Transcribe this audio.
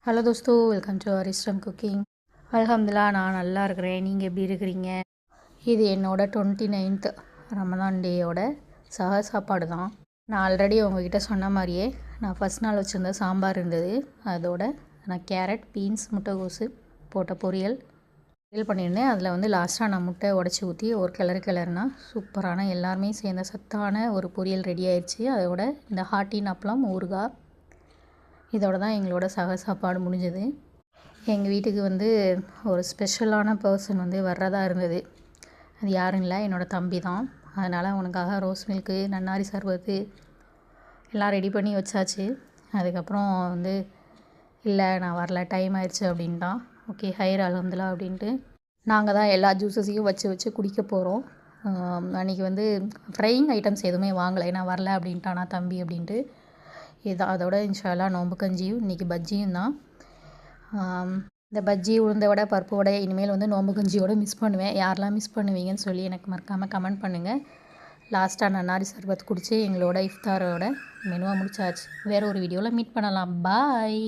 Hello தோஸ்தோ, welcome to அரிஸ்டம் cooking. அல்ஹம்துலில்லாஹ், நான் நல்லா இருக்கிறேன். நீங்கள் எப்படி இருக்கிறீங்க? இது என்னோட 29th ரமதான் டேயோட சாப்பாடு தான். நான் ஆல்ரெடி உங்ககிட்ட சொன்ன மாதிரியே நான் ஃபஸ்ட் நாள் வச்சுருந்த சாம்பார் இருந்தது. அதோட நான் கேரட், பீன்ஸ், முட்டைகோஸு போட்ட பொரியல் பண்ணியிருந்தேன். அதில் வந்து லாஸ்ட்டாக நான் முட்டை உடச்சி ஊற்றி ஒரு கிளறுனா சூப்பரான எல்லாருமே சேர்ந்த சத்தான ஒரு பொரியல் ரெடி ஆயிடுச்சு. அதோட இந்த ஹாட்டின் அப்பளம், ஊறுகாய், இதோட தான் எங்களோட சாப்பாடு முடிஞ்சது. எங்கள் வீட்டுக்கு வந்து ஒரு ஸ்பெஷலான பர்சன் வந்து வர்றதா இருந்தது. அது யாரும் இல்லை, என்னோடய தம்பி தான். அதனால் அவனுக்காக ரோஸ் மில்க்கு, நன்னாரி சர்பத்து எல்லாம் ரெடி பண்ணி வச்சாச்சு. அதுக்கப்புறம் வந்து இல்லை நான் வரல, டைம் ஆயிடுச்சு அப்படின்ட்டான். ஓகே, ஹைர் அல்ஹம்துலில்லாஹ் அப்படின்ட்டு நாங்கள் தான் எல்லா ஜூஸஸையும் வச்சு குடிக்க போகிறோம். அன்றைக்கி வந்து ஃப்ரையிங் ஐட்டம்ஸ் எதுவுமே வாங்கலை, ஏன்னா வரல அப்படின்ட்டானா தம்பி அப்படின்ட்டு. இதுதான் அதோட இன்ஷா அல்லாஹ் நோம்பு கஞ்சியும் இன்றைக்கி பஜ்ஜியும் தான். இந்த பஜ்ஜி, உளுந்த வடை, பருப்பு வடை இனிமேல் வந்து நோம்பு கஞ்சியோடு மிஸ் பண்ணுவேன். யாரெல்லாம் மிஸ் பண்ணுவீங்கன்னு சொல்லி எனக்கு மறக்காமல் கமெண்ட் பண்ணுங்கள். லாஸ்ட்டாக நன்னாரி சர்பத் குடித்து எங்களோட இஃப்தாரோட மெனுவாக முடிச்சாச்சு. வேறு ஒரு வீடியோவில் மீட் பண்ணலாம். பாய்.